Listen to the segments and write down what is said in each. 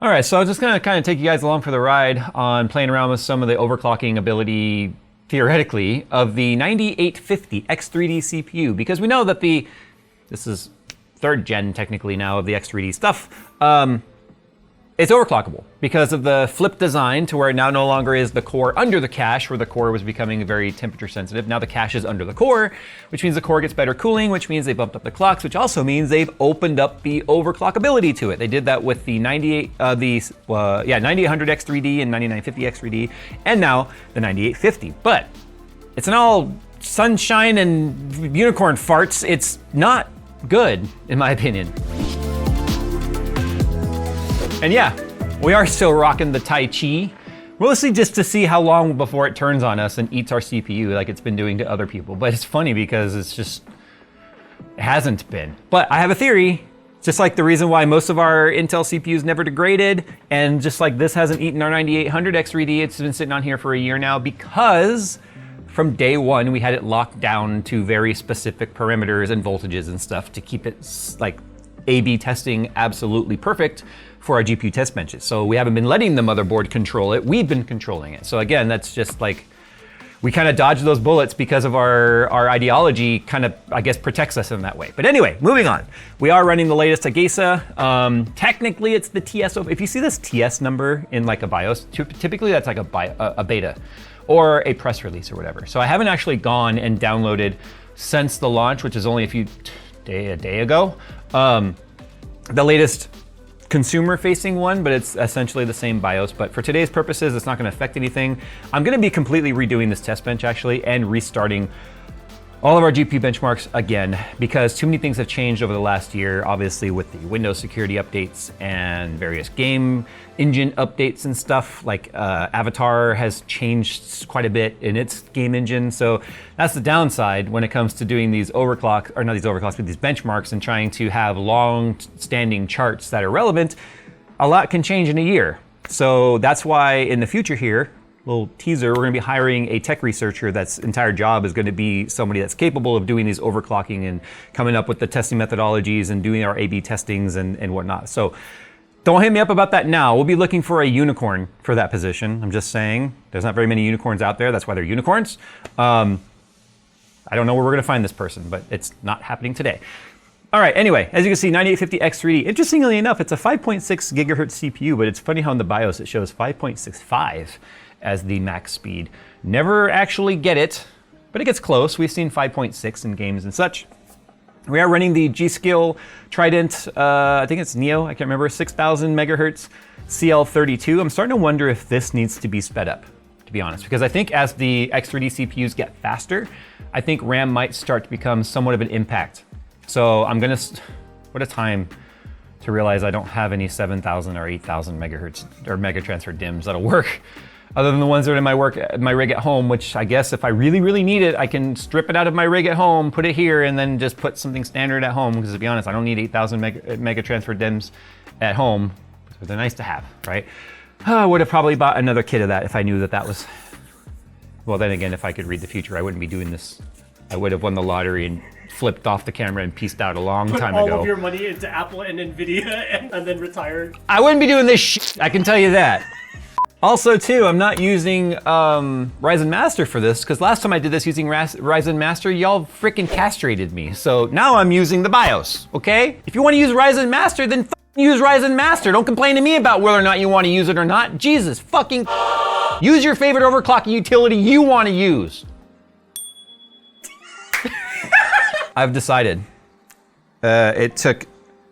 All right, so I'm just gonna kind of take you guys along for the ride on playing around with some of the overclocking ability, theoretically, of the 9850 X3D CPU, because we know that this is 3rd gen technically now of the X3D stuff. It's overclockable because of the flip design to where it now no longer is the core under the cache, where the core was becoming very temperature sensitive. Now the cache is under the core, which means the core gets better cooling, which means they bumped up the clocks, which also means they've opened up the overclockability to it. They did that with the 9800 X3D and 9950 X3D, and now the 9850. But it's an all sunshine and unicorn farts. It's not good, in my opinion. And yeah, we are still rocking the Tai Chi, mostly just to see how long before it turns on us and eats our CPU like it's been doing to other people. But it's funny because it hasn't been. But I have a theory, just like the reason why most of our Intel CPUs never degraded, and just like this hasn't eaten our 9800 X3D, it's been sitting on here for a year now, because from day one, we had it locked down to very specific parameters and voltages and stuff to keep it like A/B testing absolutely perfect for our GPU test benches. So we haven't been letting the motherboard control it, we've been controlling it. So again, that's just like, we kind of dodge those bullets because of our ideology kind of, I guess, protects us in that way. But anyway, moving on. We are running the latest Agesa. Technically it's the TS, if you see this TS number in like a BIOS, typically that's like a beta or a press release or whatever. So I haven't actually gone and downloaded since the launch, which is only a day ago, the latest consumer-facing one, but it's essentially the same BIOS. But for today's purposes, it's not going to affect anything. I'm going to be completely redoing this test bench actually and restarting all of our GPU benchmarks again, because too many things have changed over the last year, obviously with the Windows security updates and various game engine updates and stuff. Like Avatar has changed quite a bit in its game engine. So that's the downside when it comes to doing these overclocks, or not these overclocks, but these benchmarks and trying to have long-standing charts that are relevant. A lot can change in a year. So that's why in the future here, little teaser, we're gonna be hiring a tech researcher that's entire job is gonna be somebody that's capable of doing these overclocking and coming up with the testing methodologies and doing our A/B testings and whatnot. So don't hit me up about that now. We'll be looking for a unicorn for that position. I'm just saying, there's not very many unicorns out there. That's why they're unicorns. I don't know where we're gonna find this person, but it's not happening today. All right, anyway, as you can see, 9850 X3D. Interestingly enough, it's a 5.6 gigahertz CPU, but it's funny how in the BIOS it shows 5.65 as the max speed. Never actually get it, but it gets close. We've seen 5.6 in games and such. We are running the G.Skill Trident, I think it's Neo, I can't remember, 6000 megahertz CL32. I'm starting to wonder if this needs to be sped up, to be honest, because I think as the X3D CPUs get faster, I think RAM might start to become somewhat of an impact. So I'm gonna, what a time to realize I don't have any 7000 or 8000 megahertz or mega transfer DIMMs that'll work, other than the ones that are in my rig at home, which I guess if I really, really need it, I can strip it out of my rig at home, put it here, and then just put something standard at home, because to be honest, I don't need 8000 mega transfer DIMMs at home, but they're nice to have, right? I would have probably bought another kit of that if I knew that that was, well then again, if I could read the future, I wouldn't be doing this. I would have won the lottery and flipped off the camera and pieced out a long time ago. Put all of your money into Apple and Nvidia and then retired. I wouldn't be doing this shit, I can tell you that. Also too, I'm not using Ryzen Master for this, because last time I did this using Ryzen Master, y'all freaking castrated me. So now I'm using the BIOS, okay? If you want to use Ryzen Master, then use Ryzen Master. Don't complain to me about whether or not you want to use it or not. Jesus fucking, use your favorite overclocking utility you want to use. I've decided. It took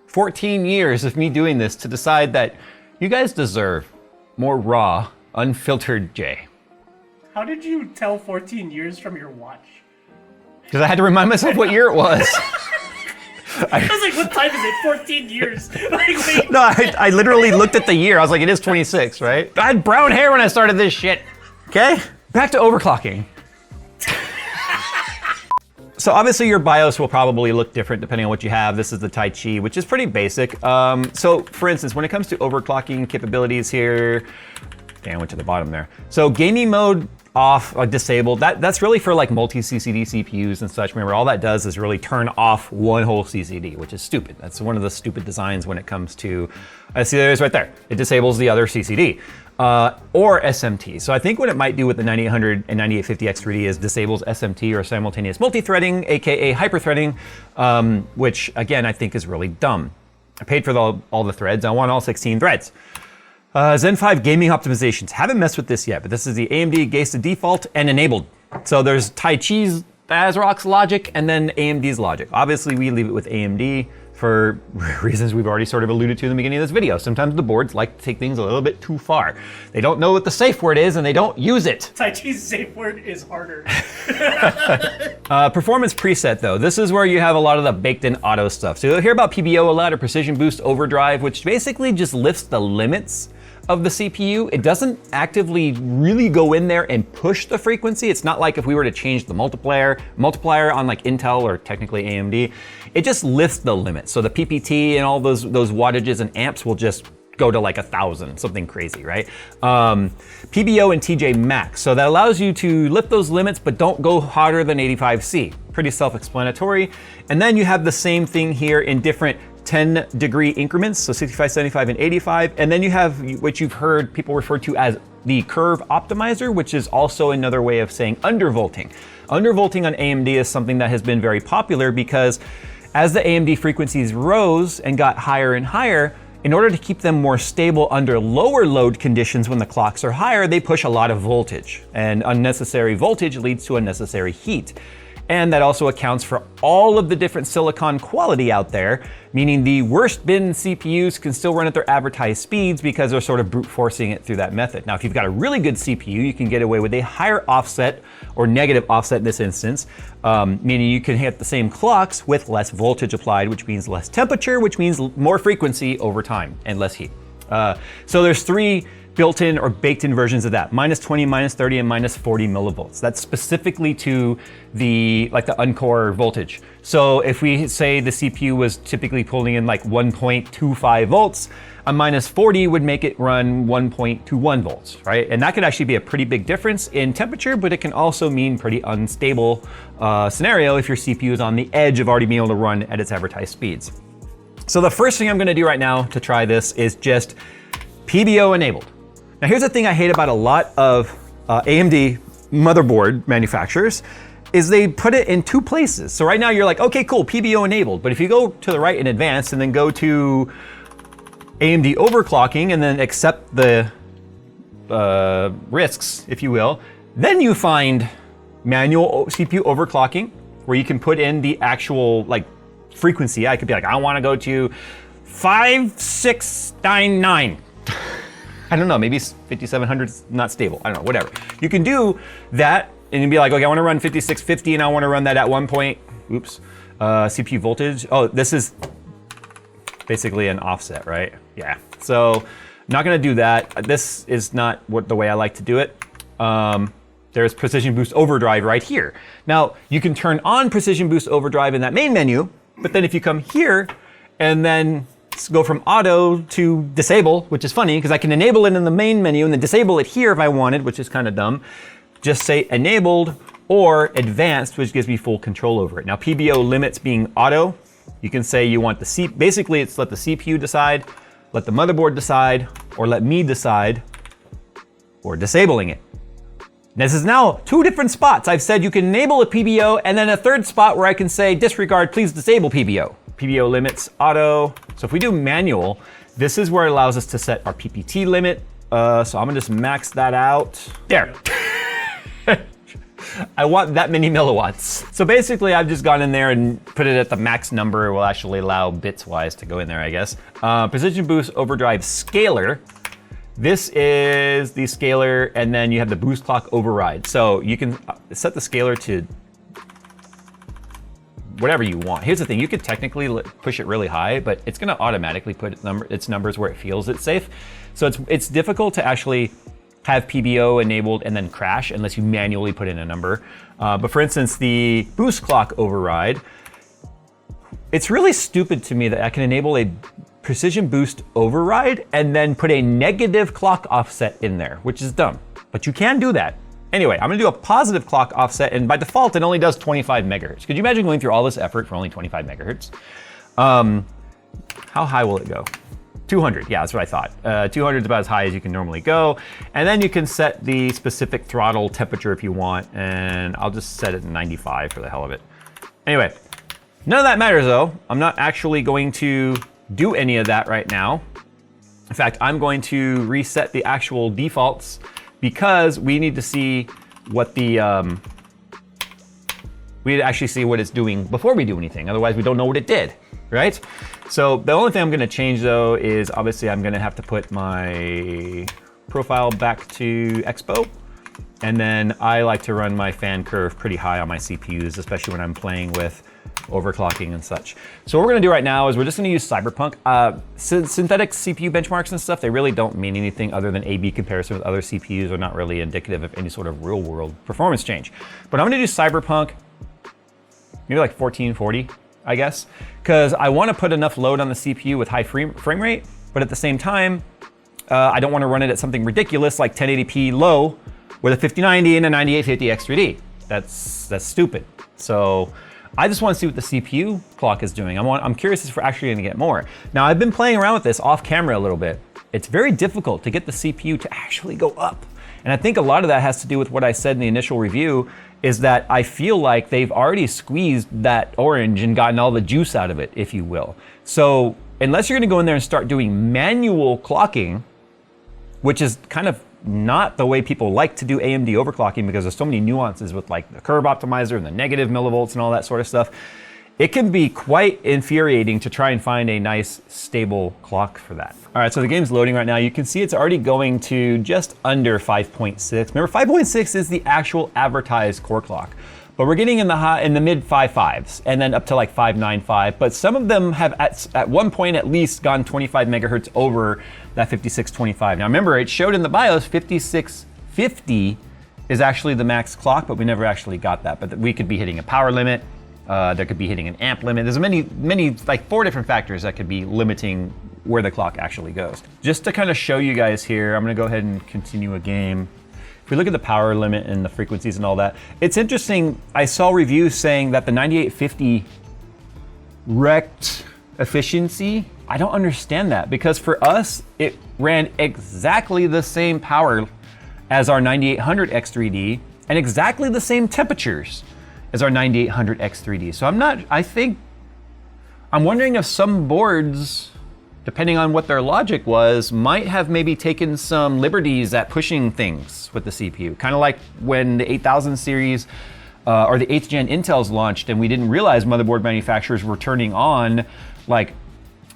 14 years of me doing this to decide that you guys deserve more raw, unfiltered J. How did you tell 14 years from your watch? Because I had to remind myself what year it was. I was like, what time is it? 14 years. Like, wait. No, I literally looked at the year. I was like, it is 26, right? I had brown hair when I started this shit. Okay? Back to overclocking. So obviously your BIOS will probably look different depending on what you have. This is the Tai Chi, which is pretty basic. So for instance, when it comes to overclocking capabilities here, damn, I went to the bottom there. So gaming mode, off, disabled. That's really for like multi-CCD CPUs and such. Remember, all that does is really turn off one whole CCD, which is stupid. That's one of the stupid designs when it comes to, see there it is right there. It disables the other CCD. Or SMT. So I think what it might do with the 9800 and 9850 X3D is disables SMT or simultaneous multi-threading, aka hyper-threading, which again, I think is really dumb. I paid for all the threads. I want all 16 threads. Zen 5 gaming optimizations. Haven't messed with this yet, but this is the AMD Gates default and enabled. So there's Tai Chi's ASRock's logic and then AMD's logic. Obviously we leave it with AMD for reasons we've already sort of alluded to in the beginning of this video. Sometimes the boards like to take things a little bit too far. They don't know what the safe word is and they don't use it. Tai Chi's safe word is harder. Performance preset though. This is where you have a lot of the baked in auto stuff. So you'll hear about PBO a lot, or Precision Boost Overdrive, which basically just lifts the limits of the CPU. It doesn't actively really go in there and push the frequency. It's not like if we were to change the multiplier on like Intel or technically AMD, it just lifts the limit. So the PPT and all those wattages and amps will just go to like 1,000, something crazy, right? PBO and TJ Max. So that allows you to lift those limits, but don't go hotter than 85C. Pretty self-explanatory. And then you have the same thing here in different 10-degree increments, so 65, 75, and 85. And then you have what you've heard people refer to as the curve optimizer, which is also another way of saying undervolting. Undervolting on AMD is something that has been very popular because as the AMD frequencies rose and got higher and higher, in order to keep them more stable under lower load conditions when the clocks are higher, they push a lot of voltage. And unnecessary voltage leads to unnecessary heat. And that also accounts for all of the different silicon quality out there, meaning the worst bin CPUs can still run at their advertised speeds because they're sort of brute forcing it through that method. Now, if you've got a really good CPU, you can get away with a higher offset or negative offset in this instance, meaning you can hit the same clocks with less voltage applied, which means less temperature, which means more frequency over time and less heat. So there's three built-in or baked-in versions of that: -20, -30, and -40 millivolts. That's specifically to the uncore voltage. So if we say the CPU was typically pulling in like 1.25 volts, a -40 would make it run 1.21 volts, right? And that could actually be a pretty big difference in temperature, but it can also mean pretty unstable scenario if your CPU is on the edge of already being able to run at its advertised speeds. So the first thing I'm gonna do right now to try this is just PBO enabled. Now here's the thing I hate about a lot of AMD motherboard manufacturers is they put it in two places. So right now you're like, okay, cool, PBO enabled. But if you go to the right in advanced and then go to AMD overclocking and then accept the risks, if you will, then you find manual CPU overclocking where you can put in the actual frequency. I could be like, I want to go to 5699. I don't know, maybe 5700 is not stable. I don't know, whatever. You can do that and you'd be like, okay, I want to run 5650 and I want to run that at CPU voltage. Oh, this is basically an offset, right? Yeah. So not going to do that. This is not the way I like to do it. There's Precision Boost Overdrive right here. Now you can turn on Precision Boost Overdrive in that main menu, but then if you come here and then go from auto to disable, which is funny because I can enable it in the main menu and then disable it here if I wanted, which is kind of dumb. Just say enabled or advanced, which gives me full control over it. Now PBO limits being auto. You can say you want basically it's let the CPU decide, let the motherboard decide, or let me decide, or disabling it. This is now two different spots. I've said you can enable a PBO and then a third spot where I can say disregard, please disable PBO. PBO limits, auto. So if we do manual, this is where it allows us to set our PPT limit. So I'm gonna just max that out. There. I want that many milliwatts. So basically I've just gone in there and put it at the max number. It will actually allow bits wise to go in there, I guess. Precision Boost Overdrive Scaler. This is the scaler, and then you have the boost clock override. So you can set the scaler to whatever you want. Here's the thing, you could technically push it really high, but it's gonna automatically put its numbers where it feels it's safe. So it's difficult to actually have PBO enabled and then crash unless you manually put in a number. But for instance, the boost clock override, it's really stupid to me that I can enable a Precision Boost Override and then put a negative clock offset in there, which is dumb. But you can do that. Anyway, I'm gonna do a positive clock offset, and by default, it only does 25 megahertz. Could you imagine going through all this effort for only 25 megahertz? How high will it go? 200, yeah, that's what I thought. 200 is about as high as you can normally go. And then you can set the specific throttle temperature if you want, and I'll just set it at 95 for the hell of it. Anyway, none of that matters though. I'm not actually going to do any of that right now. In fact, I'm going to reset the actual defaults because we need to see what the, we need to actually see what it's doing before we do anything. Otherwise, we don't know what it did, right? So the only thing I'm gonna change though is obviously I'm gonna have to put my profile back to Expo. And then I like to run my fan curve pretty high on my CPUs, especially when I'm playing with overclocking and such. So what we're gonna do right now is we're just gonna use Cyberpunk. Synthetic CPU benchmarks and stuff, they really don't mean anything other than A/B comparison with other CPUs. Are not really indicative of any sort of real world performance change. But I'm gonna do Cyberpunk, maybe like 1440, I guess, because I wanna put enough load on the CPU with high frame rate, but at the same time, I don't wanna run it at something ridiculous like 1080p low with a 5090 and a 9850 X3D. That's stupid. So I just want to see what the CPU clock is doing. I'm curious if we're actually going to get more. Now I've been playing around with this off camera a little bit. It's very difficult to get the CPU to actually go up. And I think a lot of that has to do with what I said in the initial review, is that I feel like they've already squeezed that orange and gotten all the juice out of it, if you will. So unless you're going to go in there and start doing manual clocking, which is kind of not the way people like to do AMD overclocking because there's so many nuances with like the curve optimizer and the negative millivolts and all that sort of stuff. It can be quite infuriating to try and find a nice stable clock for that. All right, so the game's loading right now. You can see it's already going to just under 5.6. Remember, 5.6 is the actual advertised core clock, but we're getting in the mid 5.5s and then up to like 5.95. But some of them have at one point at least gone 25 megahertz over that 5625. Now remember, it showed in the BIOS 5650 is actually the max clock, but we never actually got that. But we could be hitting a power limit. There could be hitting an amp limit. There's many, like 4 different factors that could be limiting where the clock actually goes. Just to kind of show you guys here, I'm gonna go ahead and continue a game. If we look at the power limit and the frequencies and all that, it's interesting. I saw reviews saying that the 9850 wrecked efficiency. I don't understand that, because for us, it ran exactly the same power as our 9800 X3D and exactly the same temperatures as our 9800 X3D. So I'm wondering if some boards, depending on what their logic was, might have maybe taken some liberties at pushing things with the CPU. Kind of like when the 8000 series or the 8th gen Intels launched and we didn't realize motherboard manufacturers were turning on like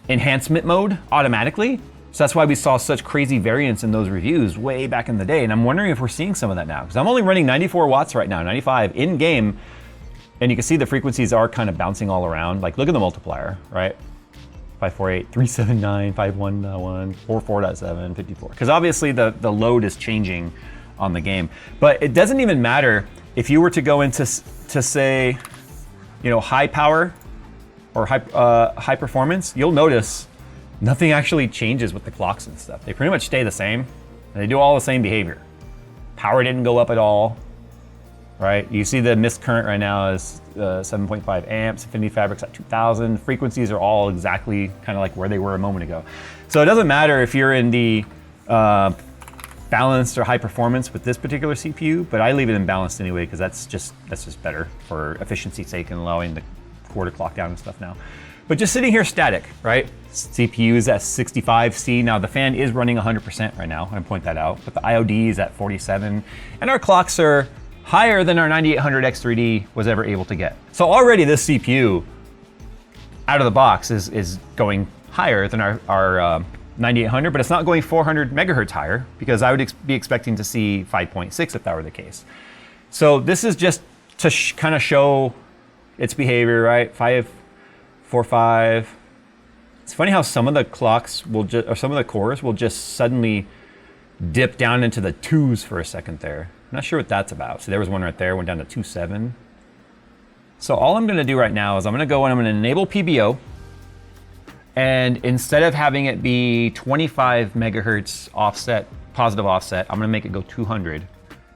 enhancement mode automatically. So that's why we saw such crazy variance in those reviews way back in the day. And I'm wondering if we're seeing some of that now, because I'm only running 94 watts right now, 95 in game. And you can see the frequencies are kind of bouncing all around. Like look at the multiplier, right? 548, 379, 511, 44.7, 54. Because obviously the load is changing on the game. But it doesn't even matter if you were to go into say, you know, high power or high performance. You'll notice nothing actually changes with the clocks and stuff. They pretty much stay the same. And they do all the same behavior. Power didn't go up at all, right? You see the missed current right now is 7.5 amps. Affinity Fabric's at 2000. Frequencies are all exactly kind of like where they were a moment ago. So it doesn't matter if you're in the balanced or high performance with this particular CPU, but I leave it in balanced anyway, because that's just better for efficiency's sake and allowing the core to clock down and stuff now. But just sitting here static, right? CPU is at 65C. Now the fan is running 100% right now, I point that out, but the IOD is at 47, and our clocks are higher than our 9800 X3D was ever able to get. So already this CPU out of the box is going higher than our 9800, but it's not going 400 megahertz higher, because I would be expecting to see 5.6 if that were the case. So this is just to kind of show its behavior, right? 545. It's funny how some of the clocks will just, or some of the cores will just suddenly dip down into the 2s for a second there. I'm not sure what that's about. So there was one right there, went down to 2.7. So all I'm gonna do right now is I'm gonna go and I'm gonna enable PBO. And instead of having it be 25 megahertz offset, positive offset, I'm gonna make it go 200.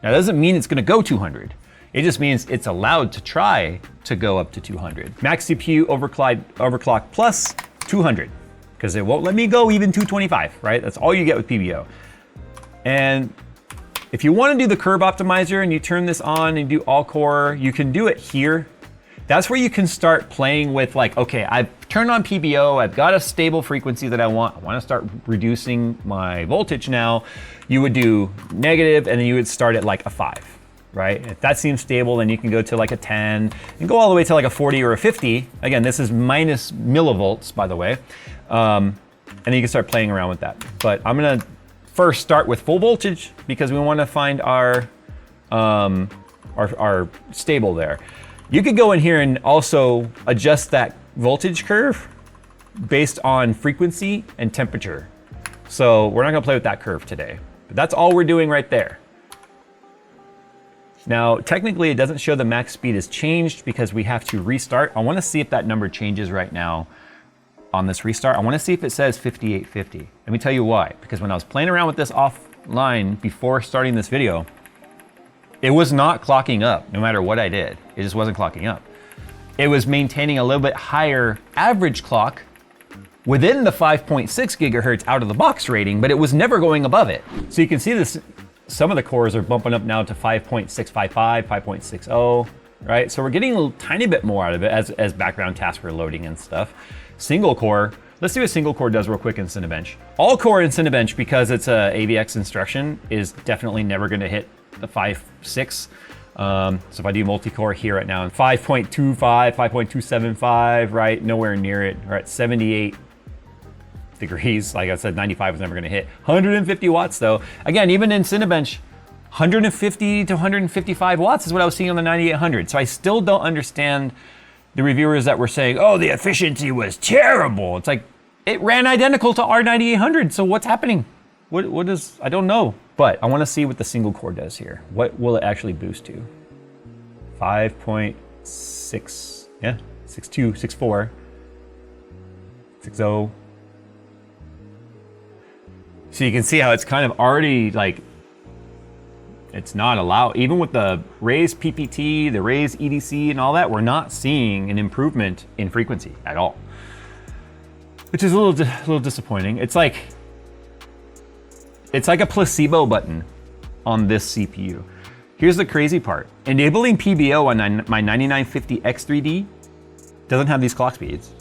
Now, that doesn't mean it's gonna go 200. It just means it's allowed to try to go up to 200. Max CPU overclock plus 200, because it won't let me go even 225, right? That's all you get with PBO. And if you want to do the curve optimizer and you turn this on and do all core, you can do it here. That's where you can start playing with like, okay, I've turned on PBO, I've got a stable frequency that I want to start reducing my voltage now. You would do negative and then you would start at like a 5, right? If that seems stable, then you can go to like a 10 and go all the way to like a 40 or a 50. Again, this is minus millivolts, by the way. And then you can start playing around with that. But I'm gonna first start with full voltage because we want to find our stable there. You could go in here and also adjust that voltage curve based on frequency and temperature. So we're not gonna play with that curve today, but that's all we're doing right there. Now, technically it doesn't show the max speed has changed because we have to restart. I wanna see if that number changes right now on this restart. I wanna see if it says 5850. Let me tell you why, because when I was playing around with this offline before starting this video, it was not clocking up no matter what I did. It just wasn't clocking up. It was maintaining a little bit higher average clock within the 5.6 gigahertz out of the box rating, but it was never going above it. So you can see this, some of the cores are bumping up now to 5.655, 5.60, right? So we're getting a little tiny bit more out of it as background tasks were loading and stuff. Single core, let's see what single core does real quick in Cinebench. All core in Cinebench, because it's a AVX instruction, is definitely never gonna hit the 5.6. So if I do multi-core here right now, 5.25, 5.275, right? Nowhere near it. We're at 78 degrees. Like I said, 95 was never gonna hit. 150 watts though. Again, even in Cinebench, 150 to 155 watts is what I was seeing on the 9800. So I still don't understand the reviewers that were saying, oh, the efficiency was terrible. It's like, it ran identical to our 9800. So what's happening? What is, I don't know. But I want to see what the single core does here. What will it actually boost to? 5.6, yeah, 6.2, 6.4, 6.0. So you can see how it's kind of already like, it's not allowed. Even with the raised PPT, the raised EDC and all that, we're not seeing an improvement in frequency at all. Which is a little disappointing. It's like a placebo button on this CPU. Here's the crazy part. Enabling PBO on my 9950 X3D doesn't have these clock speeds,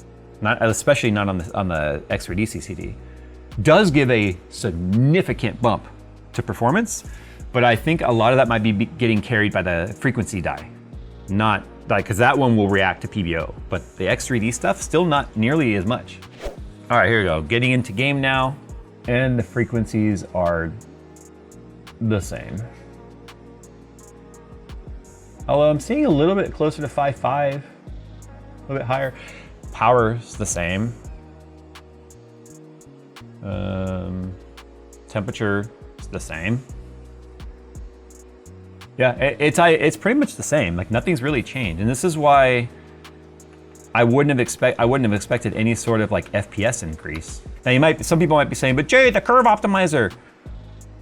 especially not on the X3D CCD. Does give a significant bump to performance, but I think a lot of that might be getting carried by the frequency die. Not like, because that one will react to PBO, but the X3D stuff, still not nearly as much. All right, here we go. Getting into game now. And the frequencies are the same. Although I'm seeing a little bit closer to 5.5, a little bit higher. Power's the same. Temperature is the same. Yeah, it's pretty much the same. Like nothing's really changed, and this is why I wouldn't have expected any sort of like FPS increase. Now some people might be saying, but Jay, the curve optimizer,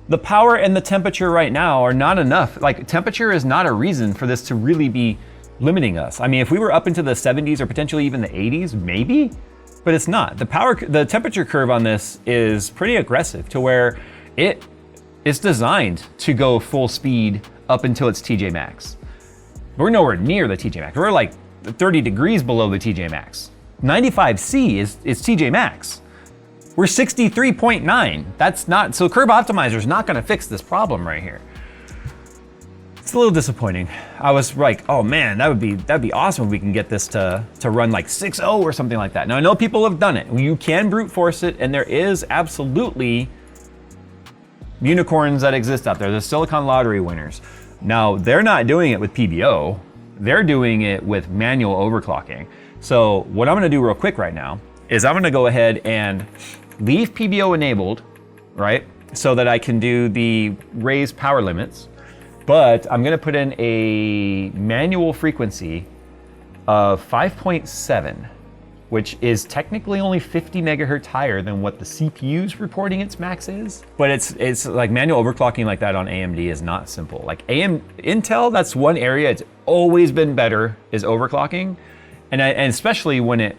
the power and the temperature right now are not enough. Like temperature is not a reason for this to really be limiting us. I mean, if we were up into the 70s or potentially even the 80s, maybe, but it's not. The temperature curve on this is pretty aggressive to where it is designed to go full speed up until its TJ max. We're nowhere near the TJ max. We're like 30 degrees below the TJ max. 95C is TJ max. We're 63.9. That's not, so curve optimizer is not gonna fix this problem right here. It's a little disappointing. I was like, oh man, that'd be awesome if we can get this to run like 6.0 or something like that. Now I know people have done it. You can brute force it, and there is absolutely unicorns that exist out there. There's Silicon Lottery winners. Now they're not doing it with PBO. They're doing it with manual overclocking. So what I'm gonna do real quick right now is I'm gonna go ahead and leave PBO enabled, right? So that I can do the raised power limits, but I'm gonna put in a manual frequency of 5.7. which is technically only 50 megahertz higher than what the CPU's reporting its max is. But it's like manual overclocking like that on AMD is not simple. Like Intel, that's one area it's always been better is overclocking. And especially when it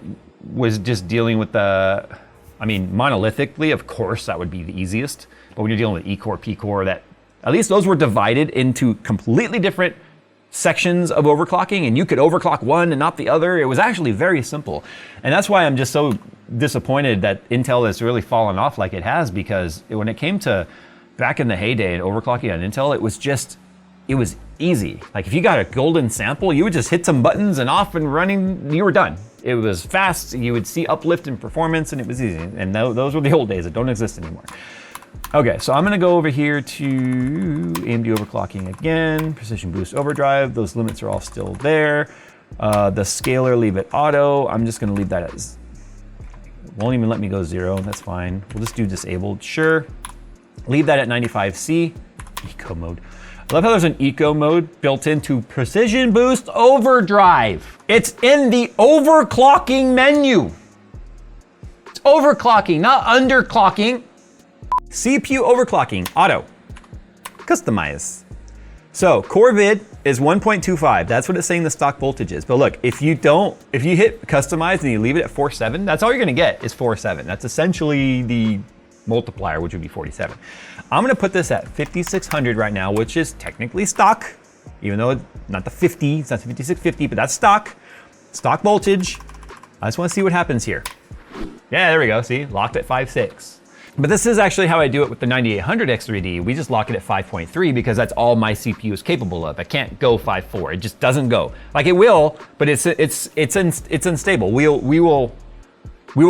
was just dealing with monolithically, of course, that would be the easiest. But when you're dealing with E-core, P-core, that at least those were divided into completely different sections of overclocking, and you could overclock one and not the other. It was actually very simple. And that's why I'm just so disappointed that Intel has really fallen off like it has, because when it came to back in the heyday and overclocking on Intel, it was easy. Like if you got a golden sample, you would just hit some buttons and off and running, you were done. It was fast, you would see uplift in performance, and it was easy. And those were the old days that don't exist anymore. Okay, so I'm gonna go over here to AMD overclocking again, precision boost overdrive, those limits are all still there. The scaler, leave it auto. I'm just gonna leave that as, won't even let me go 0, that's fine. We'll just do disabled, sure. Leave that at 95C, eco mode. I love how there's an eco mode built into precision boost overdrive. It's in the overclocking menu. It's overclocking, not underclocking. CPU overclocking, auto, customize. So core vid is 1.25. That's what it's saying the stock voltage is. But look, if you hit customize and you leave it at 4.7, that's all you're gonna get is 4.7. That's essentially the multiplier, which would be 47. I'm gonna put this at 5600 right now, which is technically stock, even though it's not the 50, it's not the 5650, but that's stock voltage. I just wanna see what happens here. Yeah, there we go, see, locked at 5.6. But this is actually how I do it with the 9800 X3D. We just lock it at 5.3 because that's all my CPU is capable of. I can't go 5.4. It just doesn't go. Like it will, but it's unstable. We will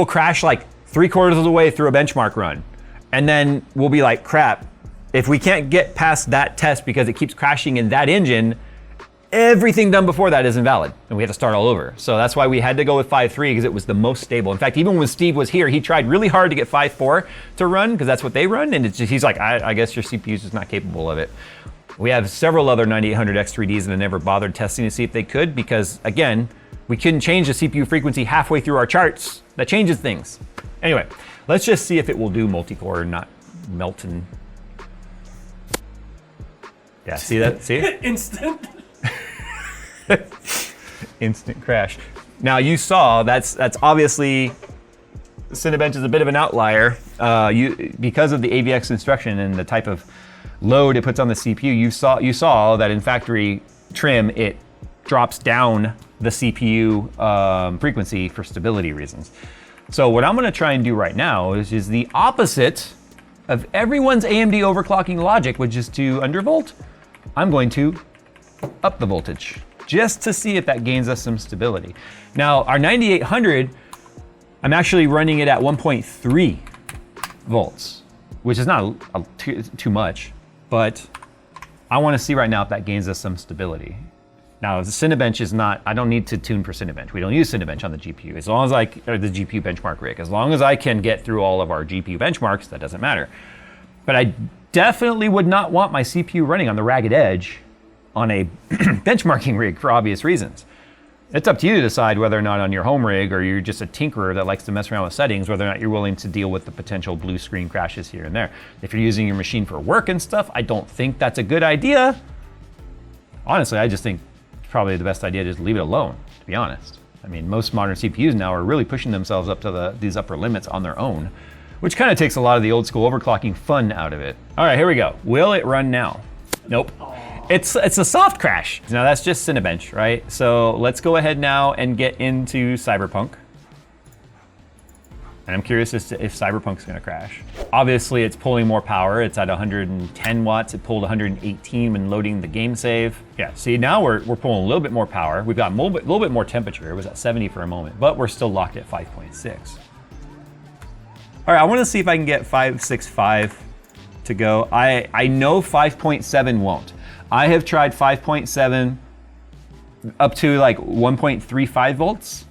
crash like 3/4 of the way through a benchmark run, and then we'll be like, crap. If we can't get past that test because it keeps crashing in that engine, everything done before that is invalid, and we have to start all over. So that's why we had to go with 5.3 because it was the most stable. In fact, even when Steve was here, he tried really hard to get 5.4 to run because that's what they run, and he's like, I guess your CPU is just not capable of it. We have several other 9800 X3Ds and I never bothered testing to see if they could because, again, we couldn't change the CPU frequency halfway through our charts. That changes things. Anyway, let's just see if it will do multi-core or not melt and... Yeah, see that? See it? Instant. Instant crash. Now you saw that's obviously Cinebench is a bit of an outlier. Because of the AVX instruction and the type of load it puts on the CPU, you saw that in factory trim it drops down the CPU frequency for stability reasons. So what I'm going to try and do right now is the opposite of everyone's AMD overclocking logic, which is to undervolt. I'm going to up the voltage, just to see if that gains us some stability. Now, our 9800, I'm actually running it at 1.3 volts, which is not too much, but I want to see right now if that gains us some stability. Now, the Cinebench is not, I don't need to tune for Cinebench. We don't use Cinebench on the GPU, as long as or the GPU benchmark rig. As long as I can get through all of our GPU benchmarks, that doesn't matter. But I definitely would not want my CPU running on the ragged edge on a benchmarking rig for obvious reasons. It's up to you to decide whether or not on your home rig, or you're just a tinkerer that likes to mess around with settings, whether or not you're willing to deal with the potential blue screen crashes here and there. If you're using your machine for work and stuff, I don't think that's a good idea. Honestly, I just think it's probably the best idea to just leave it alone, to be honest. I mean, most modern CPUs now are really pushing themselves up to these upper limits on their own, which kind of takes a lot of the old school overclocking fun out of it. All right, here we go. Will it run now? Nope. It's a soft crash. Now that's just Cinebench, right? So let's go ahead now and get into Cyberpunk. And I'm curious as to if Cyberpunk's gonna crash. Obviously it's pulling more power. It's at 110 watts. It pulled 118 when loading the game save. Yeah, see now we're pulling a little bit more power. We've got a little bit more temperature. It was at 70 for a moment, but we're still locked at 5.6. All right, I wanna see if I can get 5.65 to go. I know 5.7 won't. I have tried 5.7 up to like 1.35 volts,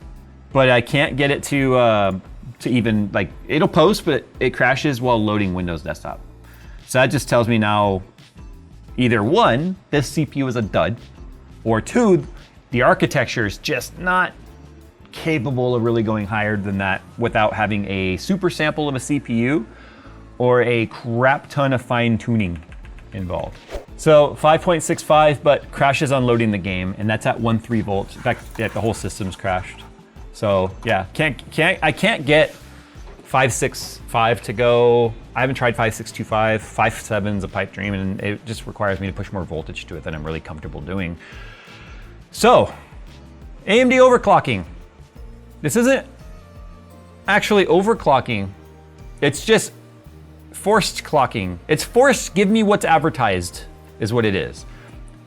but I can't get it to even, like, it'll post, but it crashes while loading Windows Desktop. So that just tells me now, either one, this CPU is a dud, or two, the architecture is just not capable of really going higher than that without having a super sample of a CPU or a crap ton of fine tuning involved. So 5.65, but crashes on loading the game, and that's at 1.3 volts. In fact, yeah, the whole system's crashed. So yeah, I can't get 5.65 to go. I haven't tried 5.625. 5.7's a pipe dream, and it just requires me to push more voltage to it than I'm really comfortable doing. So, AMD overclocking. This isn't actually overclocking. It's just forced clocking. It's forced, give me what's advertised, is what it is.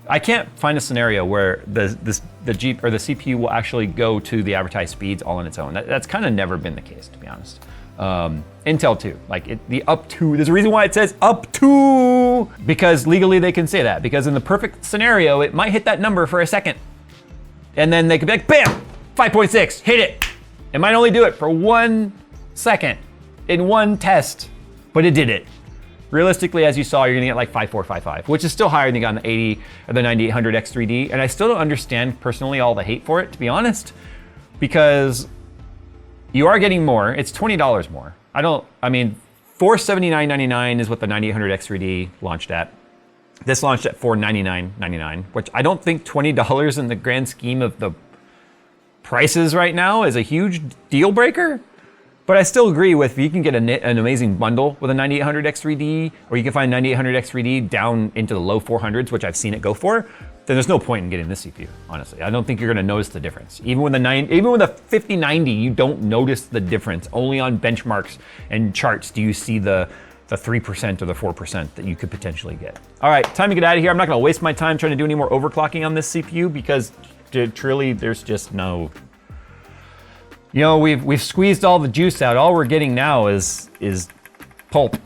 I can't find a scenario where the CPU will actually go to the advertised speeds all on its own. That's kind of never been the case, to be honest. Intel too, the up to, there's a reason why it says up to, because legally they can say that, because in the perfect scenario, it might hit that number for a second. And then they could be like, bam, 5.6, hit it. It might only do it for 1 second in one test, but it did it. Realistically, as you saw, you're gonna get like 5.455, which is still higher than you got on the 80 or the 9800 X3D. And I still don't understand personally all the hate for it, to be honest, because you are getting more. It's $20 more. I mean, $479.99 is what the 9800 X3D launched at. This launched at $499.99, which I don't think $20 in the grand scheme of the prices right now is a huge deal breaker. But I still agree with, if you can get an amazing bundle with a 9800 X3D, or you can find 9800 X3D down into the low 400s, which I've seen it go for, then there's no point in getting this CPU, honestly. I don't think you're gonna notice the difference. Even with the 5090, you don't notice the difference. Only on benchmarks and charts do you see the 3% or the 4% that you could potentially get. All right, time to get out of here. I'm not gonna waste my time trying to do any more overclocking on this CPU because truly there's just no, we've squeezed all the juice out. All we're getting now is pulp.